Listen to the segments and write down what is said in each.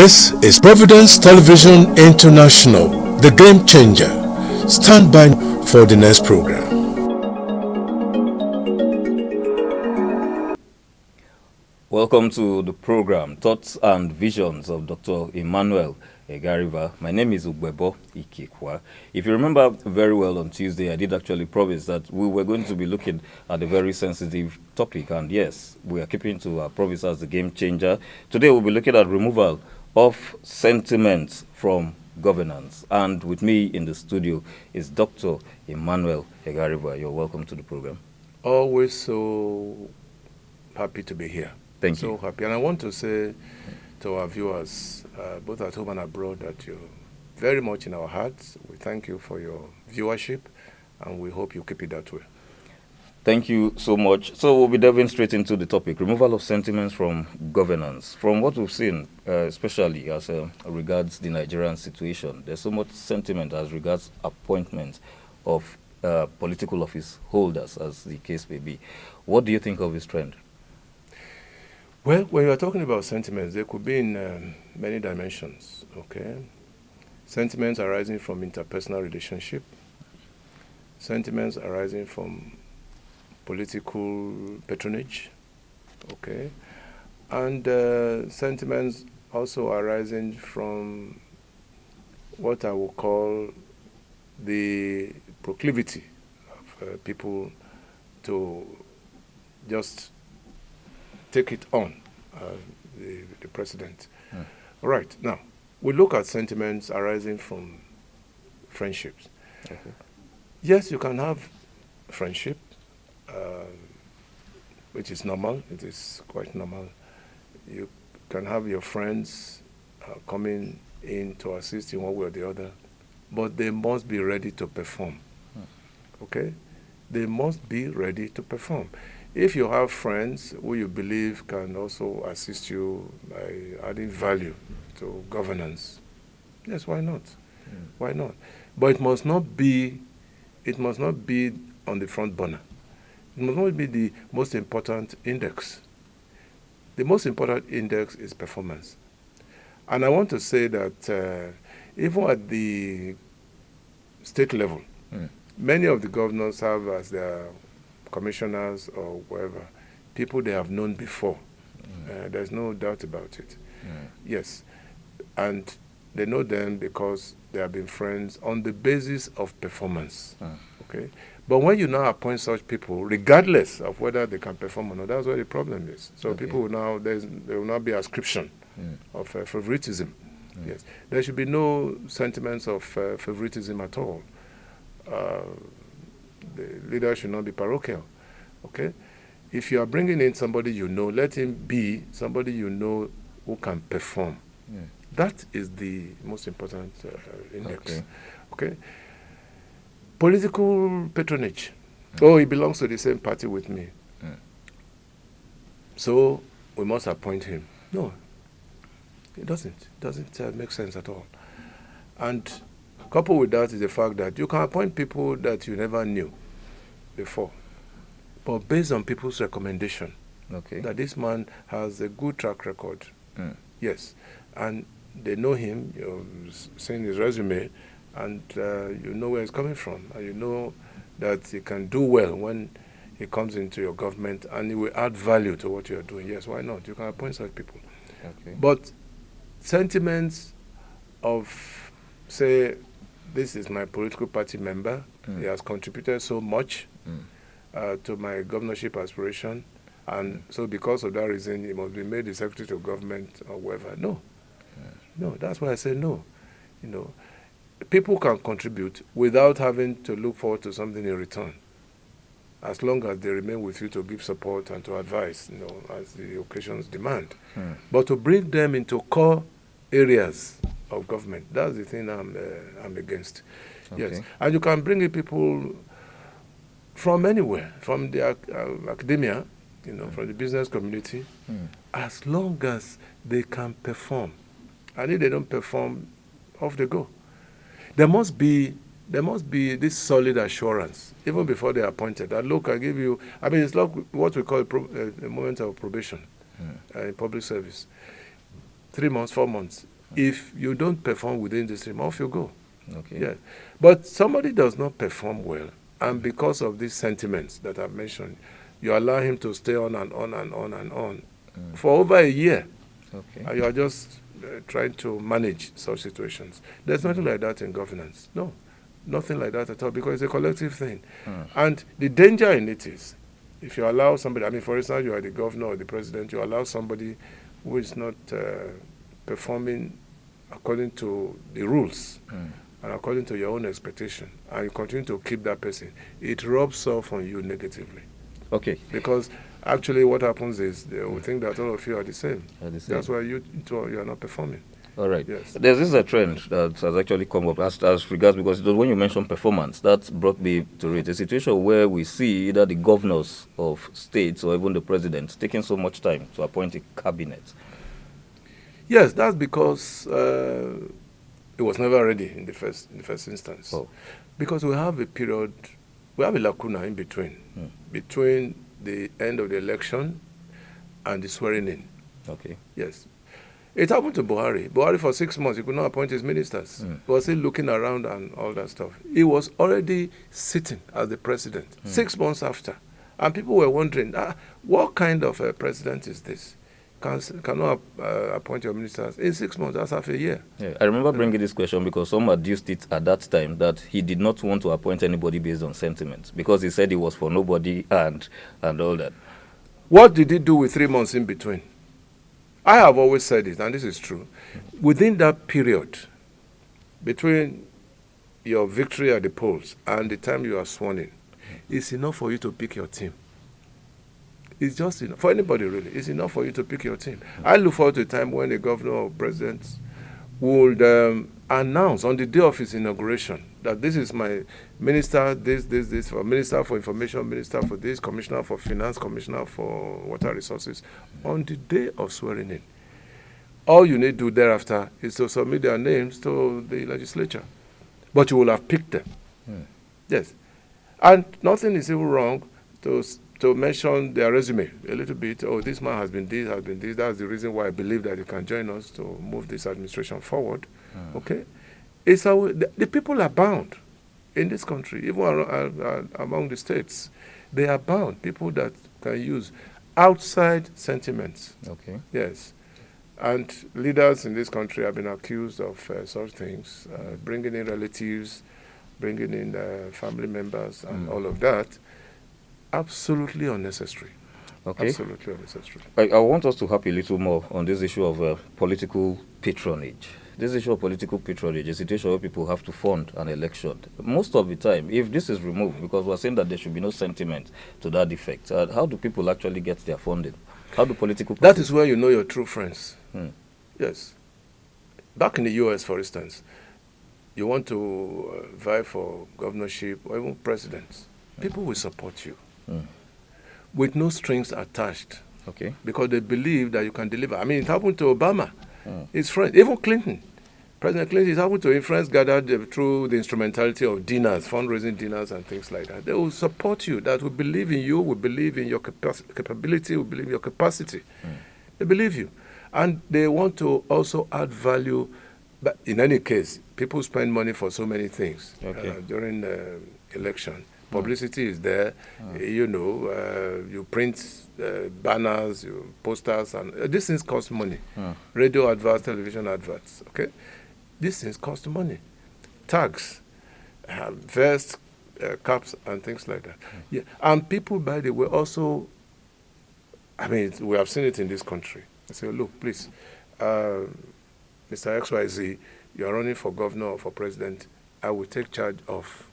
This is Providence Television International, the game changer. Stand by for the next program. Welcome to the program, Thoughts and Visions of Dr. Emmanuel Egariba. My name is Ugbebo Ikekwa. If you remember very well on Tuesday, I did actually promise that we were going to be looking at a very sensitive topic. And yes, we are keeping to our promise as the game changer. Today we'll be looking at removal of sentiments from governance. And with me in the studio is Dr. Emmanuel Egariba. You're welcome to the program. Always so happy to be here. Thank you. So happy. And I want to say to our viewers, both at home and abroad, that you're very much in our hearts. We thank you for your viewership, and we hope you keep it that way. Thank you so much. So we'll be diving straight into the topic, removal of sentiments from governance. From what we've seen, especially as regards the Nigerian situation, there's so much sentiment as regards appointment of political office holders, as the case may be. What do you think of this trend? Well, when you are talking about sentiments, they could be in many dimensions, okay? Sentiments arising from interpersonal relationship, sentiments arising from political patronage, okay? And sentiments also arising from what I will call the proclivity of people to just take it on, the president. All right, now, we look at sentiments arising from friendships. Okay. Yes, you can have friendship, which is normal. It is quite normal. You can have your friends coming in to assist in one way or the other, but they must be ready to perform. Okay? They must be ready to perform. If you have friends who you believe can also assist you by adding value to governance, yes, why not? Why not? But it must not be on the front burner. It must not be the most important index. The most important index is performance. And I want to say that even at the state level, many of the governors have as their commissioners or whatever, people they have known before. There's no doubt about it. Yes. And they know them because they have been friends on the basis of performance. Okay. But when you now appoint such people, regardless of whether they can perform or not, that's where the problem is. So people will now, there will not be ascription of favoritism. Yes. There should be no sentiments of favoritism at all. The leader should not be parochial. Okay? If you are bringing in somebody you know, let him be somebody you know who can perform. That is the most important index. Okay? Political patronage. Oh, he belongs to the same party with me. So we must appoint him. No, it doesn't. It doesn't make sense at all. And coupled with that is the fact that you can appoint people that you never knew before, but based on people's recommendation, that this man has a good track record. Yes, and they know him, you've seen his resume, and you know where he's coming from, and you know that he can do well when he comes into your government, and he will add value to what you're doing. Yes, why not? You can appoint such people. But sentiments of, say, this is my political party member, he has contributed so much to my governorship aspiration, and so because of that reason, he must be made the secretary to government or whatever. No. No, that's why I say no. You know, people can contribute without having to look forward to something in return, as long as they remain with you to give support and to advise, you know, as the occasions demand. But to bring them into core areas of government, that's the thing I'm against. Yes, and you can bring in people from anywhere, from the academia, you know, from the business community, as long as they can perform. And if they don't perform, off they go. There must be this solid assurance, even before they're appointed, that, look, I give you, I mean, it's like what we call a moment of probation in public service. 3 months, 4 months. If you don't perform within this 3 months, you go. Okay. Yeah. But somebody does not perform well, and because of these sentiments that I've mentioned, you allow him to stay on and on and on and on for over a year. Okay. And you are just trying to manage such situations. There's nothing like that in governance. No, nothing like that at all, because it's a collective thing. And the danger in it is, if you allow somebody, I mean, for instance, you are the governor or the president, you allow somebody who is not performing according to the rules and according to your own expectation, and you continue to keep that person, it rubs off on you negatively. Okay. Because actually what happens is they will think that all of you are the same. That's why you are not performing. All right. Yes. There's this trend that has actually come up as regards, because it was when you mentioned performance, that brought me to it. A situation where we see either the governors of states or even the president taking so much time to appoint a cabinet. Yes, that's because it was never ready in the first instance. Oh. Because we have a period, we have a lacuna in between the end of the election and the swearing in. Okay. Yes. It happened to Buhari. Buhari, for 6 months, he could not appoint his ministers. He was still looking around and all that stuff. He was already sitting as the president 6 months after. And people were wondering, what kind of a president is this? Cannot appoint your ministers in 6 months. That's half a year. Yeah, I remember bringing this question because some adduced it at that time that he did not want to appoint anybody based on sentiment, because he said he was for nobody and all that. What did he do with 3 months in between? I have always said it, and this is true. Within that period, between your victory at the polls and the time you are sworn in, it's enough for you to pick your team. It's just enough. For anybody, really. It's enough for you to pick your team. I look forward to a time when a governor or president would announce on the day of his inauguration that this is my minister, this, for minister for information, minister for this, commissioner for finance, commissioner for water resources, on the day of swearing in. All you need to do thereafter is to submit their names to the legislature. But you will have picked them. Yes. And nothing is even wrong to mention their resume a little bit. Oh, this man has been this, has been this. That's the reason why I believe that you can join us to move this administration forward. Okay? It's the people are bound in this country, even among the states. They are bound. People that can use outside sentiments. Okay. Yes. And leaders in this country have been accused of such things, bringing in relatives, bringing in family members, and all of that. Absolutely unnecessary. Okay. Absolutely unnecessary. I want us to harp a little more on this issue of political patronage. This issue of political patronage is a situation where people have to fund an election. Most of the time, if this is removed, because we're saying that there should be no sentiment to that effect, how do people actually get their funding? How do political parties? That is where you know your true friends. Yes. Back in the U.S., for instance, you want to vie for governorship or even president, people will support you with no strings attached. Okay. Because they believe that you can deliver. I mean, it happened to Obama, his friend, even Clinton. President Clinton is able to influence gathered through the instrumentality of dinners, fundraising dinners and things like that. They will support you, that will believe in you, will believe in your capability, will believe in your capacity. They believe you. And they want to also add value. But in any case, people spend money for so many things during the election. Publicity is there, you print banners, posters, and these things cost money. Radio adverts, television adverts, okay? These things cost money. Tags, vests, caps, and things like that. Yeah. And people, by the way, also, I mean, we have seen it in this country. They say, look, please, Mr. XYZ, you are running for governor or for president. I will take charge of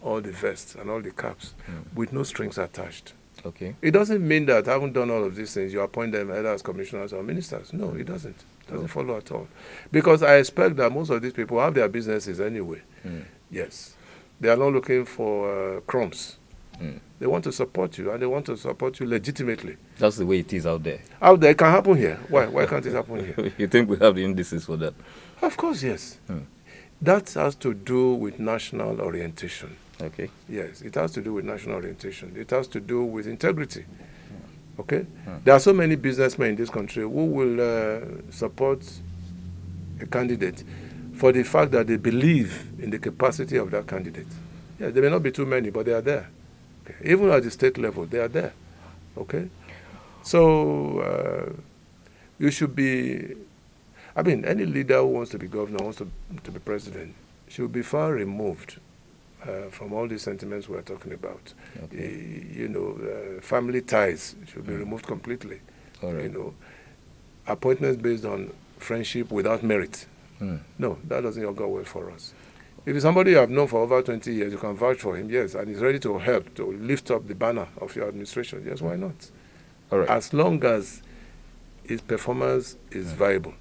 all the vests and all the caps with no strings attached. Okay. It doesn't mean that having done all of these things, you appoint them either as commissioners or ministers. No, it doesn't. It doesn't follow at all. Because I expect that most of these people have their businesses anyway. Yes. They are not looking for crumbs. They want to support you, and they want to support you legitimately. That's the way it is out there. Out there, it can happen here. Why? Why can't it happen here? You think we have the indices for that? Of course, yes. That has to do with national orientation. Okay. Yes, it has to do with national orientation. It has to do with integrity. Okay? There are so many businessmen in this country who will support a candidate for the fact that they believe in the capacity of that candidate. Yeah, there may not be too many, but they are there. Okay? Even at the state level, they are there. Okay? So you should be, I mean, any leader who wants to be governor, wants to be president, should be far removed from all these sentiments we're talking about. Okay. Family ties should be removed completely. All right. Appointments based on friendship without merit. No, that doesn't go well for us. If it's somebody you have known for over 20 years, you can vouch for him, yes, and he's ready to help, to lift up the banner of your administration, yes, why not? All right. As long as his performance is viable.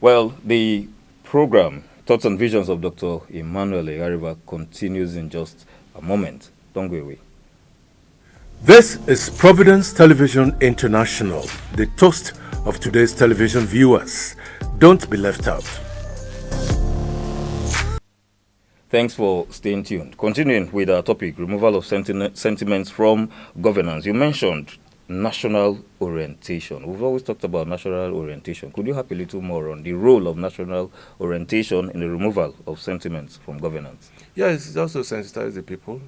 Well, the program, Thoughts and Visions of Dr. Emmanuel Egariva, continues in just a moment. Don't go away. This is Providence Television International, the toast of today's television viewers. Don't be left out. Thanks for staying tuned. Continuing with our topic, removal of sentiments from governance. You mentioned national orientation. We've always talked about national orientation. Could you harp a little more on the role of national orientation in the removal of sentiments from governance? Yes, it's also sensitize the people.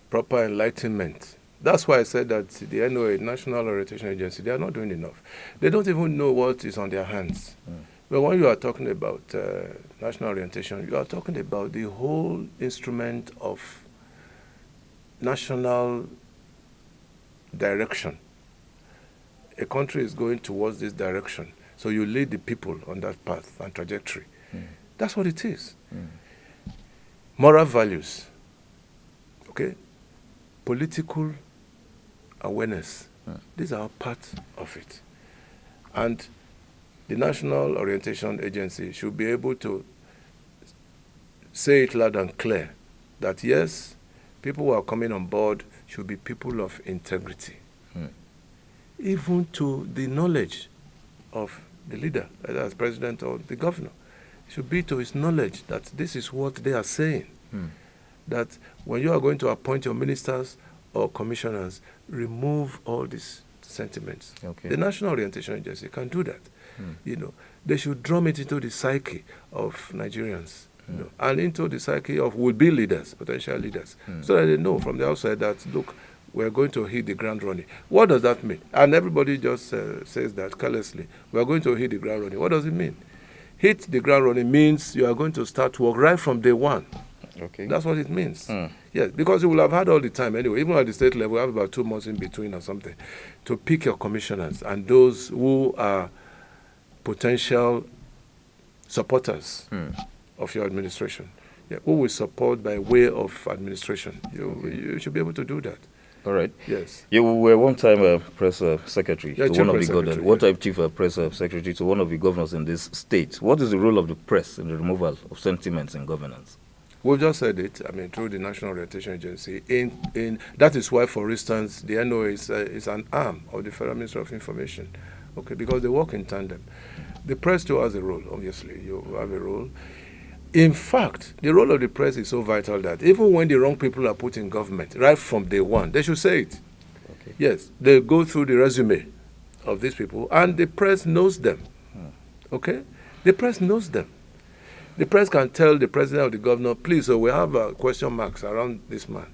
Proper enlightenment. That's why I said that the NOA, National Orientation Agency, they are not doing enough. They don't even know what is on their hands. But when you are talking about national orientation, you are talking about the whole instrument of national direction. A country is going towards this direction, so you lead the people on that path and trajectory. That's what it is. Moral values, okay? Political awareness. These are part of it. And the National Orientation Agency should be able to say it loud and clear that yes, people who are coming on board should be people of integrity. Even to the knowledge of the leader, either as president or the governor. It should be to his knowledge that this is what they are saying. That when you are going to appoint your ministers or commissioners, remove all these sentiments. Okay. The National Orientation Agency can do that. They should drum it into the psyche of Nigerians, and into the psyche of would-be leaders, potential leaders, so that they know from the outside that, look, we're going to hit the ground running. What does that mean? And everybody just says that carelessly. We're going to hit the ground running. What does it mean? Hit the ground running means you are going to start work right from day one. Okay. That's what it means. Yes, because you will have had all the time anyway. Even at the state level, you have about 2 months in between or something to pick your commissioners and those who are potential supporters of your administration. Who will support by way of administration. You should be able to do that. All right. Yes. You were one time a press secretary to one of the governors. One time chief press secretary to one of the governors in this state. What is the role of the press in the removal of sentiments in governance? We've just said it, through the National Orientation Agency. That is why, for instance, the NOA is an arm of the Federal Ministry of Information, okay, because they work in tandem. The press too has a role, obviously. You have a role. In fact, the role of the press is so vital that even when the wrong people are put in government, right from day one, they should say it. Okay. Yes, they go through the resume of these people, and the press knows them. Okay? The press knows them. The press can tell the president or the governor, please, so we have question marks around this man.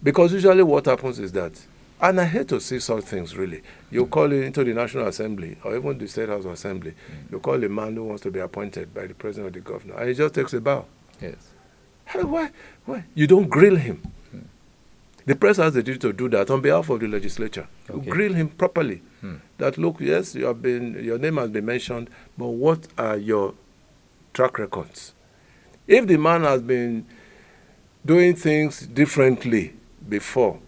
Because usually what happens is that, and I hate to see such things really, you call it into the National Assembly or even the State House Assembly, you call a man who wants to be appointed by the president or the governor, and he just takes a bow. Yes. Why? You don't grill him. The press has the duty to do that on behalf of the legislature. Okay. You grill him properly. That, look, yes, your name has been mentioned, but what are your track records? If the man has been doing things differently before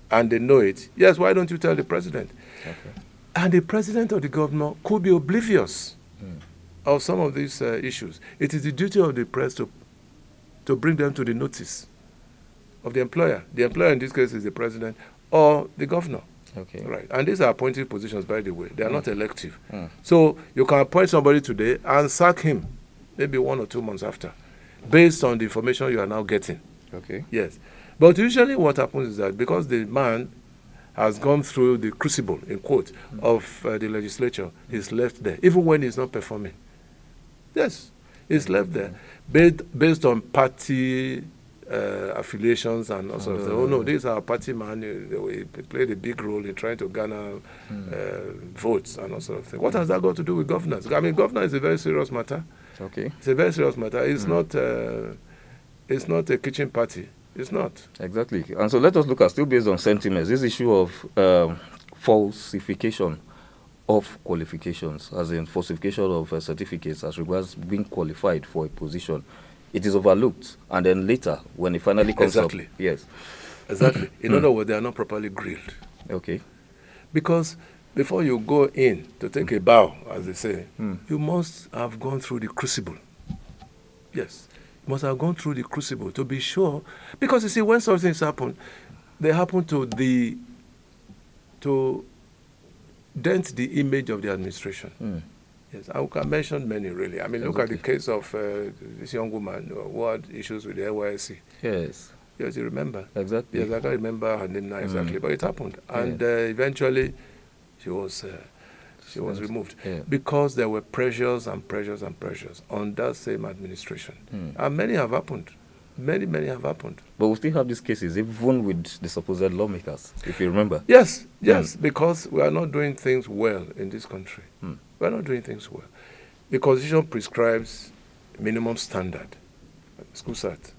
and they know it, yes, why don't you tell the president? Okay. And the president or the governor could be oblivious of some of these issues. It is the duty of the press to bring them to the notice of the employer. The employer in this case is the president or the governor. Okay. Right. And these are appointed positions, by the way. They are not elective. So you can appoint somebody today and sack him maybe 1 or 2 months after, based on the information you are now getting. Okay. Yes. But usually what happens is that because the man has gone through the crucible, in quote, of the legislature, he's left there, even when he's not performing. Yes, he's left there, based on party affiliations and also, oh no, this is our party man, he played a big role in trying to garner votes and all sort of thing. What has that got to do with governance? I mean, governance is a very serious matter. Okay. It's a very serious matter. It's not a kitchen party. It's not. Exactly. And so let us look at, still based on sentiments, this issue of falsification of qualifications, as in falsification of certificates as regards being qualified for a position. It is overlooked, and then later, when it finally comes up... Yes. Exactly. In other words, they are not properly grilled. Okay. Because before you go in to take a bow, as they say, you must have gone through the crucible. Yes. You must have gone through the crucible to be sure. Because you see, when such things happen, they happen to dent the image of the administration. Yes, I can mention many, really. I mean, look at the case of this young woman who had issues with the NYSC. Yes. Yes, you remember? Exactly. Yes, I can't remember her name now exactly, but it happened. And eventually, she was removed. Yeah. Because there were pressures and pressures and pressures on that same administration. And many have happened. Many have happened. But we still have these cases, even with the supposed lawmakers, if you remember. Yes, because we are not doing things well in this country. We are not doing things well. The Constitution prescribes minimum standard, school cert,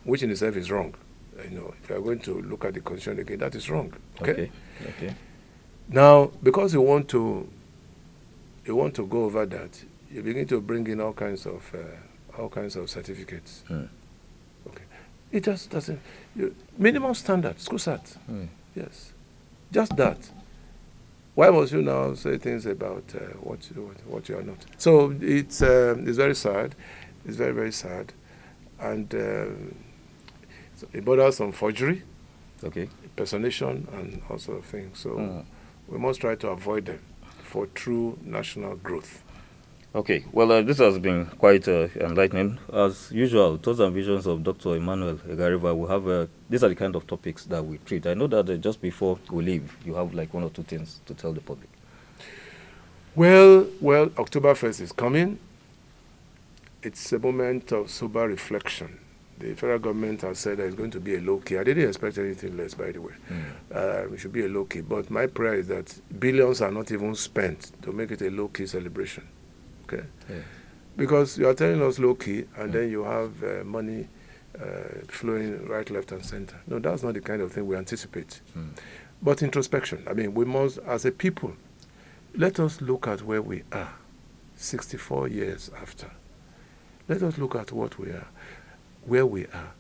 which in itself is wrong. If you are going to look at the Constitution again, that is wrong. Okay. Now, because you want to go over that, you begin to bring in all kinds of certificates. Okay, it just doesn't. Minimum standard, school cert. Yes, just that. Why must you now say things about what you are not? So it's very sad. It's very, very sad, and so it borders on forgery, impersonation, and all sort of things. So we must try to avoid them for true national growth. Okay, well, this has been quite enlightening. As usual, Thoughts and Visions of Dr. Emmanuel Egariva, we have, these are the kind of topics that we treat. I know that just before we leave, you have like one or two things to tell the public. Well, October 1st is coming. It's a moment of sober reflection. The federal government has said that it's going to be a low-key. I didn't expect anything less, by the way. It should be a low-key. But my prayer is that billions are not even spent to make it a low-key celebration. Okay, because you are telling us low-key, and then you have money flowing right, left, and center. No, that's not the kind of thing we anticipate. But introspection. I mean, we must, as a people, let us look at where we are 64 years after. Let us look at what we are, where we are,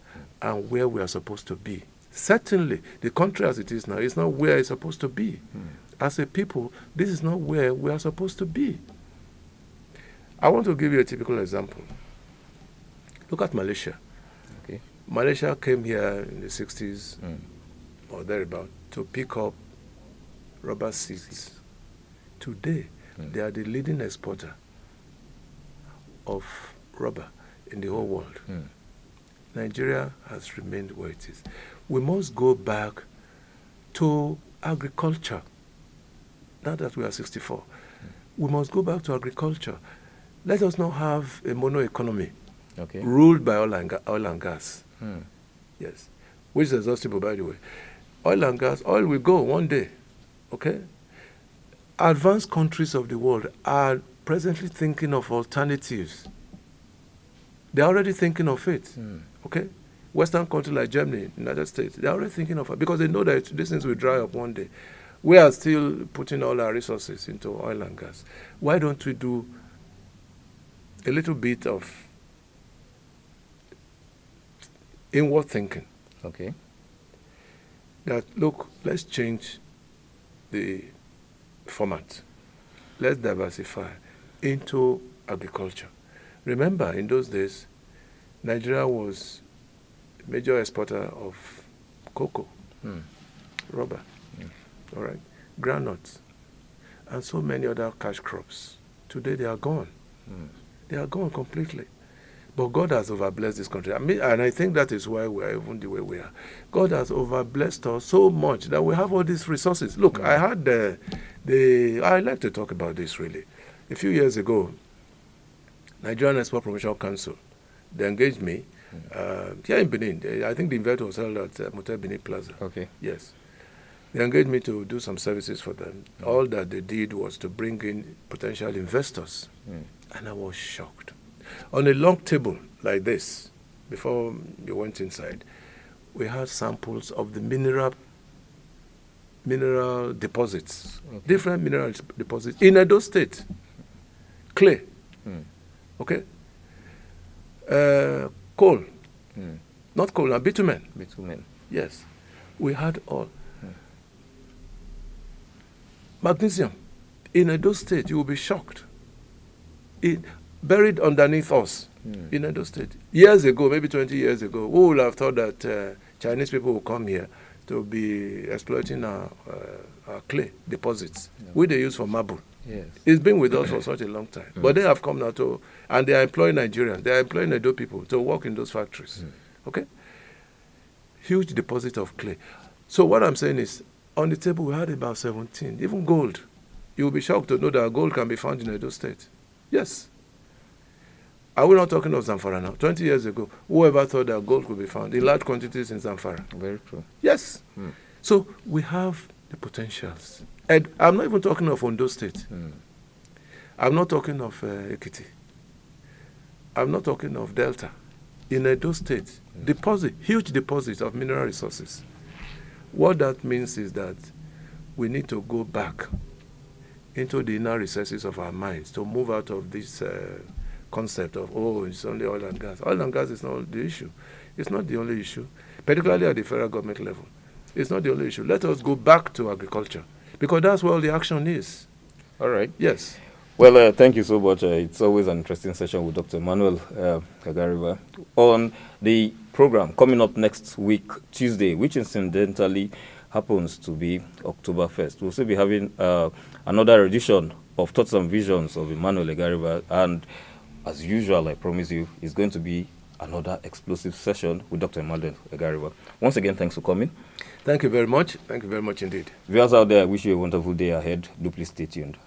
and where we are supposed to be. Certainly, the country as it is now is not where it's supposed to be. As a people, this is not where we are supposed to be. I want to give you a typical example. Look at Malaysia. Okay. Malaysia came here in the 60s or thereabout to pick up rubber seeds. Today, they are the leading exporter of rubber in the whole world. Nigeria has remained where it is. We must go back to agriculture. Now that we are 64, we must go back to agriculture. Let us not have a mono economy ruled by oil and gas. Yes, which is exhaustible, by the way. Oil and gas, oil will go one day. Okay? Advanced countries of the world are presently thinking of alternatives. They're already thinking of it. Okay? Western countries like Germany, United States, they're already thinking of it because they know that these things will dry up one day. We are still putting all our resources into oil and gas. Why don't we do a little bit of inward thinking? Okay. That, look, let's change the format. Let's diversify into agriculture. Remember, in those days, Nigeria was a major exporter of cocoa, rubber, all right, groundnuts, and so many other cash crops. Today, they are gone. They are gone completely But God has overblessed this country. I mean, and I think that is why we are even the way we are. God has overblessed us so much that we have all these resources. Look, I had I like to talk about this really. A few years ago, Nigerian Export Promotion Council, they engaged me here in Benin. I think the event was held at Motel Benin Plaza. Okay. Yes. They engaged me to do some services for them. All that they did was to bring in potential investors. And I was shocked. On a long table like this, before you went inside, we had samples of the mineral deposits, different mineral deposits in Edo State. Clay, okay? Coal, not coal, bitumen. Bitumen. Yes, we had all. Magnesium, in Edo State, you will be shocked. Buried underneath us in Edo State. Years ago, maybe 20 years ago, who would have thought that Chinese people will come here to be exploiting our clay deposits, which they use for marble. Yes. It's been with us for such a long time. But they have come now and they are employing Nigerians, they are employing Edo people to work in those factories. Okay? Huge deposit of clay. So what I'm saying is, on the table we had about 17, even gold. You will be shocked to know that gold can be found in Edo State. Yes. Are we not talking of Zamfara now? 20 years ago, whoever thought that gold could be found in large quantities in Zamfara? Very true. Yes. So we have the potentials. And I'm not even talking of Ondo State. I'm not talking of Ekiti. I'm not talking of Delta. In Edo State, huge deposit of mineral resources. What that means is that we need to go back into the inner recesses of our minds to move out of this concept of, it's only oil and gas. Oil and gas is not the issue. It's not the only issue, particularly at the federal government level. It's not the only issue. Let us go back to agriculture, because that's where all the action is. All right. Yes. Well, thank you so much. It's always an interesting session with Dr. Emmanuel Kagariva on the program coming up next week, Tuesday, which incidentally happens to be October 1st. We'll still be having another edition of Thoughts and Visions of Emmanuel Kagariva, and as usual, I promise you, it's going to be another explosive session with Dr. Emmanuel Kagariva. Once again, thanks for coming. Thank you very much. Thank you very much indeed. Viewers out there, I wish you a wonderful day ahead. Do please stay tuned.